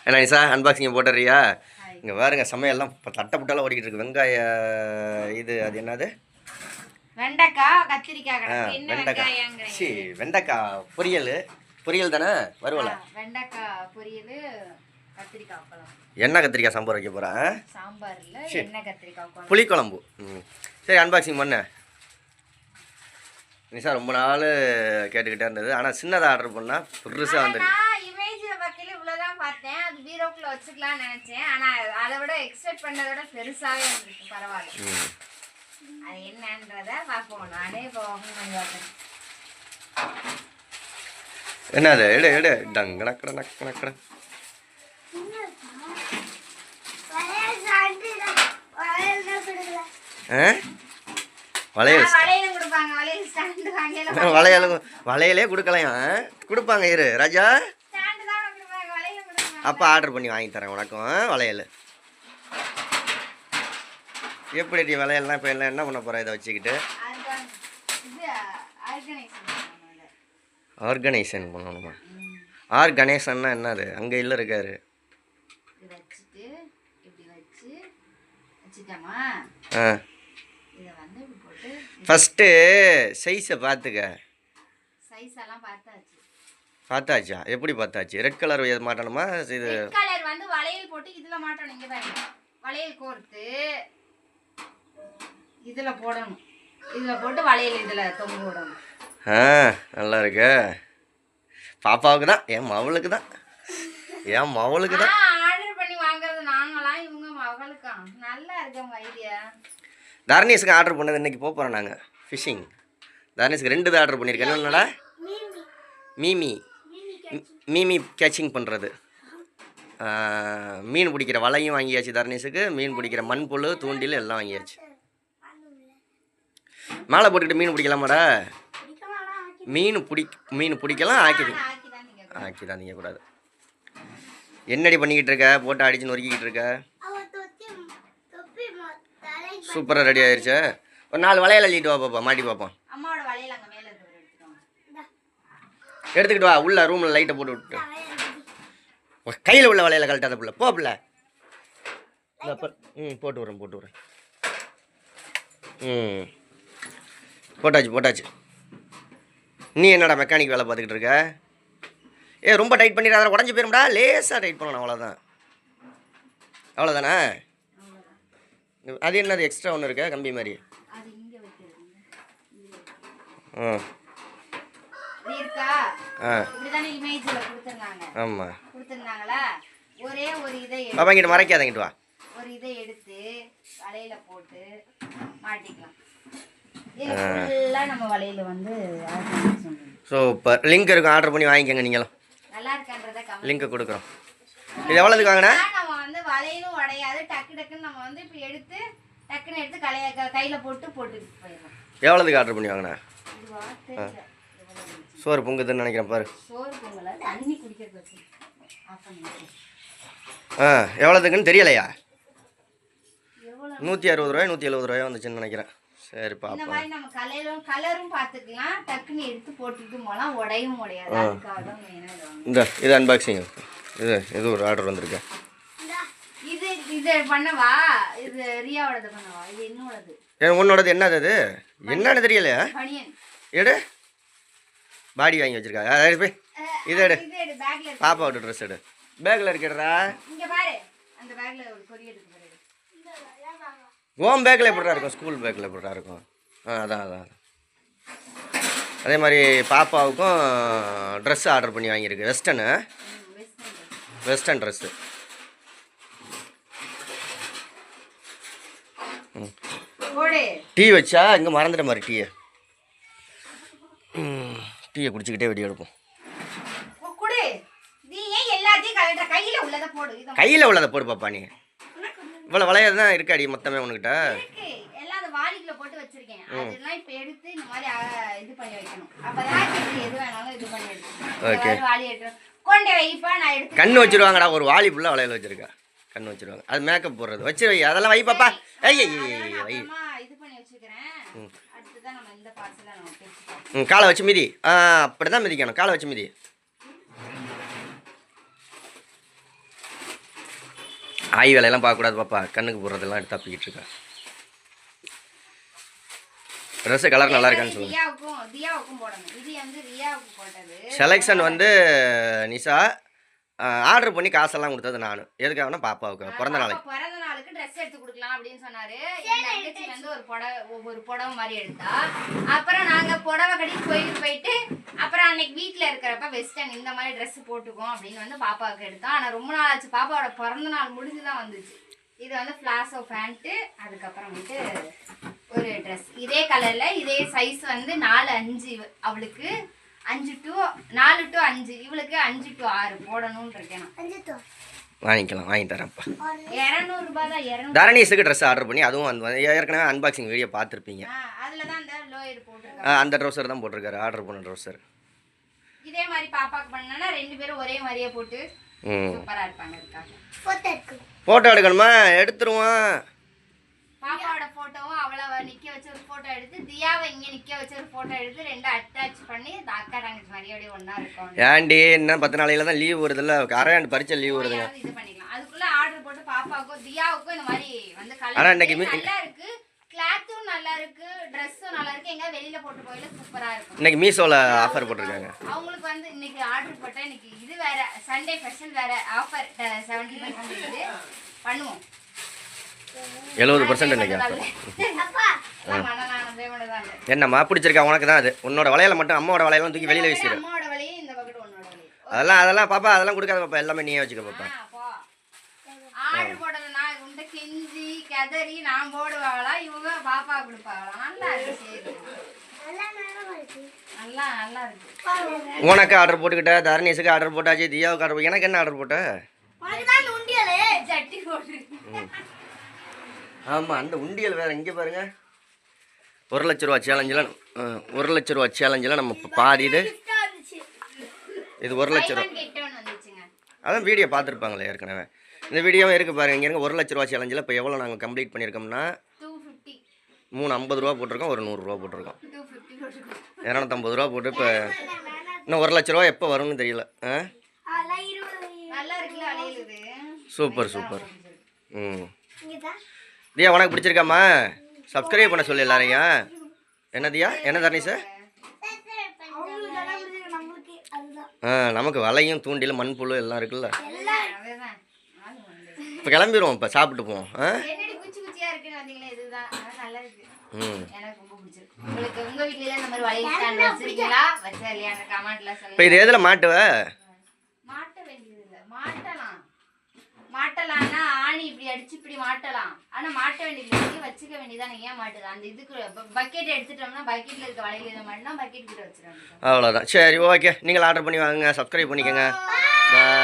என்ன நிஷா அன்பாக்சிங் போட்டுறியா? இங்கே பாருங்க சமையல்லாம் இப்போ தட்டப்பட்டாலும் ஓடிக்கிட்டு இருக்கு. வெங்காய இது அது என்னது? வெண்டைக்காய் கத்திரிக்காய். வெண்டைக்காய் சி வெண்டைக்காய் பொரியல் தானே? வருவல வெண்டைக்காய் பொரியல் கத்திரிக்காய் அப்பளம். என்ன கத்திரிக்காய் சாம்பார் வைக்க போகிறேன். சாம்பார் இல்லை, என்ன கத்திரிக்காய் புளிக்குழம்பு. சரி அன்பாக்சிங் பண்ண நிஷா. ரொம்ப நாள் கேட்டுக்கிட்டே இருந்தது. ஆனால் சின்னதாக ஆர்டர் பண்ணால் பெருசாக வந்துருக்கு. பார்த்தேன், அது பீரோக்குள்ள வச்சுக்கலாம்னு நினைச்சேன். ஆனா அதை விட எக்ஸ்பெக்ட் பண்ணதை விட பெருசாவே இருந்துச்சு. பரவாயில்ல, அது என்னன்றத பார்ப்போம். நானே இப்போ ஓபன் பண்ணி பார்த்தேன். என்னது? எடு டங்க நக்கட நக்க நக்கட. வளையலே கொடுக்கலையா? கொடுப்பாங்க இரு ராஜா. அப்போ ஆர்டர் பண்ணி வாங்கி தரேன் உனக்கும் வளையல். எப்படி நீ வளையல்லாம் இப்போ எல்லாம் என்ன பண்ண போகிற? இதை வச்சுக்கிட்டு ஆர்கனைசேஷன் பண்ணணுமா? ஆர்கனைசேஷன்னா என்னது? அங்கே இல்லை இருக்காரு. ஃபஸ்ட்டு சைஸை பார்த்துக்க. பார்த்தாச்சா? எப்படி பார்த்தாச்சு? ரெட் கலர் மாட்டணுமா? இது கலர் வந்து வளையல் போட்டு இதுல மாட்டணும். இங்க பாருங்க, வளையல் கோர்த்து இதுல போடணும். இதுல போட்டு வளையல் இதுல தொங்க விடணும். நல்லா இருக்கு. பாப்பாவுக்கு தான், என் மவளுக்கு தான். ஆர்டர் பண்ணி வாங்குறது நாங்களா, இவங்க மகளுக்கா? நல்லா இருக்கு உங்க ஐடியா. தர்ணேஷுக்கு ஆர்டர் பண்ணது இன்னைக்கு போகிறோம் நாங்கள் ஃபிஷ்ஷிங். தர்ணேஷுக்கு 2 தான் ஆர்டர் பண்ணியிருக்கேன். என்னடா? மீமி கேச்சிங் பண்ணுறது. மீன் பிடிக்கிற வலையும் வாங்கியாச்சு தர்ணேஷுக்கு. மீன் பிடிக்கிற மண்புழு தூண்டில் எல்லாம் வாங்கியாச்சு. மாலை போட்டுக்கிட்டு மீன் பிடிக்கலாமாடா? மீன் பிடிக்கலாம். ஆக்கி தான் திங்கக்கூடாது. என்னடி பண்ணிக்கிட்டு இருக்க? போட்டு அடிச்சு நொறுக்கிக்கிட்டு இருக்க. சூப்பராக ரெடி ஆயிடுச்சு. ஒரு 4 வளையல் அள்ளிட்டு வா பாப்பா, மாட்டி பார்ப்போம். எடுத்துக்கிட்டு வா. உள்ள ரூமில் லைட்டை போட்டு விட்டு கையில் உள்ள வளையல கழட்டாத பிள்ளை. போ பிள்ளை. போட்டு விட்றேன். போட்டாச்சு. நீ என்னடா மெக்கானிக் வேலை பார்த்துக்கிட்டு இருக்க? ரொம்ப டைட் பண்ணிடாத, உடஞ்சி போயிரும்டா. லேசாக டைட் பண்ணணும், அவ்வளோதானே? அது என்னது எக்ஸ்ட்ரா ஒன்று இருக்கா கம்பி மாதிரி? பாப்பா கிட்ட மறைக்காதங்கிட்டு வா. ஒரு இதை எடுத்து வலையில போட்டு மாட்டிக்கலாம். நம்ம வலையில வந்து சூப்பர். லிங்க் இருக்கும், ஆர்டர் பண்ணி வாங்கிக்கோங்க. நீங்களும் நல்லா இருக்கான்றத லிங்க் கொடுக்குறோம். இது எவ்வளோதுக்கு வாங்கினா? நம்ம வந்து வலையிலும் உடையாது. டக்குன்னு நம்ம வந்து இப்போ டக்குன்னு எடுத்து கையில போட்டு போயிடலாம். எவ்வளோதுக்கு ஆர்டர் பண்ணி வாங்கினா? சோறு பொங்குதுன்னு நினைக்கிறேன் பாரு. எவ்வளோதுக்குன்னு தெரியலையா? 160 ரூபாய் 170 ரூபாய் வந்துச்சுன்னு நினைக்கிறேன். சரி பாப்பா. நம்ம கலரும் பார்த்துக்கலாம். டக்குன்னு எடுத்து போட்டுட்டு போகலாம், உடையும் உடையாது. இது அன்பாக்சிங். இது ஒரு ஆர்டர் வந்திருக்கு. இது பண்ணவா? இது ரியாவோடது பண்ணவா? இது என்னோடது. உன்னோடது என்னது? அது என்னன்னு தெரியலையா? எடு. பாடி வாங்கி வச்சிருக்கா. போய் இதை எடு. பாப்பா விட்டு ட்ரெஸ் எடு. பேக்கில் இருக்கிறா. ஓம் பேக்கில் எப்படிடா இருக்கும்? ஸ்கூல் பேக்கில் எப்படிடா இருக்கும்? அதான். அதே மாதிரி பாப்பாவுக்கும் ட்ரெஸ் ஆர்டர் பண்ணி வாங்கியிருக்கு. Western dress. டீ வச்சா இங்கே மறந்துட்ட மாதிரி டீயை குடிச்சிக்கிட்டே வெடி எடுப்போம். கையில் உள்ளதை போடு பாப்பா. நீ இவ்வளோ வளையல் தான் இருக்காடி மொத்தமே உனக்கிட்ட? ஓகே. கண்ணு வச்சிருவாங்கடா. ஒரு வாலி ஃபுல்லாக வளையல் வச்சிருக்கா. கண்ணு வச்சிருவாங்க. அது மேக்கப் போடுறது. வச்சு வை. அதெல்லாம் வை பாப்பா. வை. காலை வச்சு மிதி. அப்படி தான் மிதிக்கணும். காலை வச்சு மிதி. ஆய் வேலையெல்லாம் பார்க்கக்கூடாது பாப்பா, கண்ணுக்கு போடுறதெல்லாம் எடுத்து தப்பிக்கிட்டு இருக்கா. ட்ரெஸ்ஸு கலர் நல்லா இருக்கான்னு சொல்லுங்கள். தியாவுக்கும் போடணும். இது வந்து ரியாவுக்கு போட்டது. செலெக்ஷன் வந்து நிஷா ஆர்டர் பண்ணி காசெல்லாம் கொடுத்தது நான். எதுக்காகனா பாப்பாவுக்கு பிறந்த நாளைக்கு ட்ரெஸ் எடுத்து கொடுக்கலாம் அப்படின்னு சொன்னாரு. என் தங்கச்சி வந்து ஒரு புடவை மாதிரி எடுத்தா. அப்புறம் நாங்க புடவை கடைக்கு கோயிலுக்கு போயிட்டு அப்புறம் அன்னைக்கு வீட்டில் இருக்கிறப்ப வெஸ்டர்ன் இந்த மாதிரி ட்ரெஸ் போட்டுக்குவோம் அப்படின்னு வந்து பாப்பாவுக்கு எடுத்தோம். ஆனால் ரொம்ப நாள் ஆச்சு, பாப்பாவோட பிறந்த நாள் முடிஞ்சு தான் வந்துச்சு. இது வந்து ஃப்ளாஷோ பேண்ட்டு, அதுக்கப்புறம் வந்து ஒரு ட்ரெஸ் இதே கலரில் இதே சைஸ் வந்து 4-5 அவளுக்கு, 5 to 4 to 5 இவளுக்கு 5 to 6 போடணும்னு இருக்கேன். வாங்கிக்கலாம், வாங்கி தரேன்ப்பா. 200 ரூபாய் தான். 200 தரணிஸுக்கு ட்ரெஸ் ஆர்டர் பண்ணி அதுவும் அந்த ஏற்கனவே அன்பாக்சிங் வீடியோ பார்த்துருப்பீங்க. அதில் தான் அந்த லோயர் போட்டிருக்காங்க. அந்த ட்ரௌசர் தான் போட்டிருக்காரு, ஆர்டர் பண்ண ட்ரௌசர். இதே மாதிரி பாப்பாக்கு பண்ணனா 2 பேரும் ஒரே மாதிரியே போட்டு சூப்பரா இருப்பாங்க. இருக்காங்க. ஃபோட்டோ எடுக்கணுமா? எடுத்துருவோம். பாப்பாவோட போட்டோவும் அவளை நிக்க வச்சு ஒரு போட்டோ எடுத்து, தியாவை இங்க நிக்க வச்சு ஒரு போட்டோ எடுத்து 2 அட்டாச் பண்ணி அக்கா தங்கச்சி மாதிரியோட ஒண்ணா இருக்கும். ஏன்டி இன்னும் 10 நாளையில தான் லீவ் வருதுல்ல, அரையாண்டு பரீட்சை லீவ் வருதுங்க. இது பண்ணிக்கலாம். அதுக்குள்ள ஆர்டர் போட்டு பாப்பாவுக்கும் தியாவுக்கும் இந்த மாதிரி வந்து கலர் நல்லா இருக்கு, கிளாத்தும் நல்லா இருக்கு, ட்ரெஸ்ஸும் நல்லா இருக்கு. எங்க வெளியில போட்டு போயில சூப்பரா இருக்கும். இன்னைக்கு மீஷோல ஆஃபர் போட்டிருக்காங்க. அவங்களுக்கு வந்து இன்னைக்கு ஆர்டர் போட்டா இன்னைக்கு இது வேற சண்டே ஸ்பெஷல் வேற ஆஃபர் 70% பண்ணுவோம். 70% இன்னைக்கு ஆஃபர். என்னம்மா பிடிச்சிருக்கா உனக்கு தான்? அது உன்னோட வளையல மட்டும், அம்மாவோட வளையலாம் தூக்கி வெளியில வீசிடு. அம்மாவோட வளையல் இந்த பக்கெட் உன்னோட வளையல். அதெல்லாம் பாப்பா, அதெல்லாம் கொடுக்காத பாப்பா, எல்லாமே நீயே வச்சுக்க பாப்பா. ஆர்டர் போட்டது நான் உண்ட கெஞ்சி கதறி நான் போடுவாங்களா, இவங்க பாப்பா கொடுப்பாங்களா? நல்லா இருக்கு. நல்லா நல்லா இருக்கு. உனக்கு ஆர்டர் போட்டுக்கிட்ட, தரணிஸுக்கு ஆர்டர் போட்டாச்சு, தியாவுக்கு ஆர்டர். எனக்கு என்ன ஆர்டர் போட்ட? சட்டி போட்டு. ஆமாம், அந்த உண்டியல் வேறு. இங்கே பாருங்க, 1 லட்ச ரூபா சேலஞ்சில் 1 லட்ச ரூபா சேலஞ்சில் நம்ம பாதி இது 1 லட்ச ரூபா. அதான் வீடியோ பார்த்துருப்பாங்களே ஏற்கனவே. இந்த வீடியோவும் இருக்குது பாருங்க. இங்கே இருக்க 1 லட்ச ரூபா சேலஞ்சில் இப்போ எவ்வளோ நாங்கள் கம்ப்ளீட் பண்ணியிருக்கோம்னா 350 ரூபா போட்டிருக்கோம், ஒரு 100 ரூபா போட்டிருக்கோம். 250 ரூபா போட்டு இப்போ இன்னும் 1 லட்ச ரூபா எப்போ வரும்னு தெரியல. Super super. தியா உனக்கு பிடிச்சிருக்காம்மா? சப்ஸ்கிரைப் பண்ண சொல்லி எல்லாரையும். என்ன தியா, என்ன தரணி சார்? நமக்கு வலையும் தூண்டிலும் மண்புழு எல்லாம் இருக்குல்ல. இப்போ கிளம்பிடுவோம், இப்போ சாப்பிட்டு போவோம். இப்போ இது எதில் மாட்டுவ? மாட்டலாம்னா ஆணி இப்படி அடிச்சு இப்படி மாட்டலாம். ஆனா மாட்ட வேண்டியது வச்சுக்க வேண்டியதான். ஏன் மாட்டுது அந்த இதுக்கு பக்கெட் எடுத்துட்டோம்னா பக்கெட்ல இருக்க வலையில இதை மாட்டினா பக்கெட் கிட்ட வச்சிருவாங்க. அவ்வளோதான். சரி, ஓகே. நீங்கள் ஆர்டர் பண்ணி வாங்க, சப்ஸ்கிரைப் பண்ணிக்கோங்க. பாய்.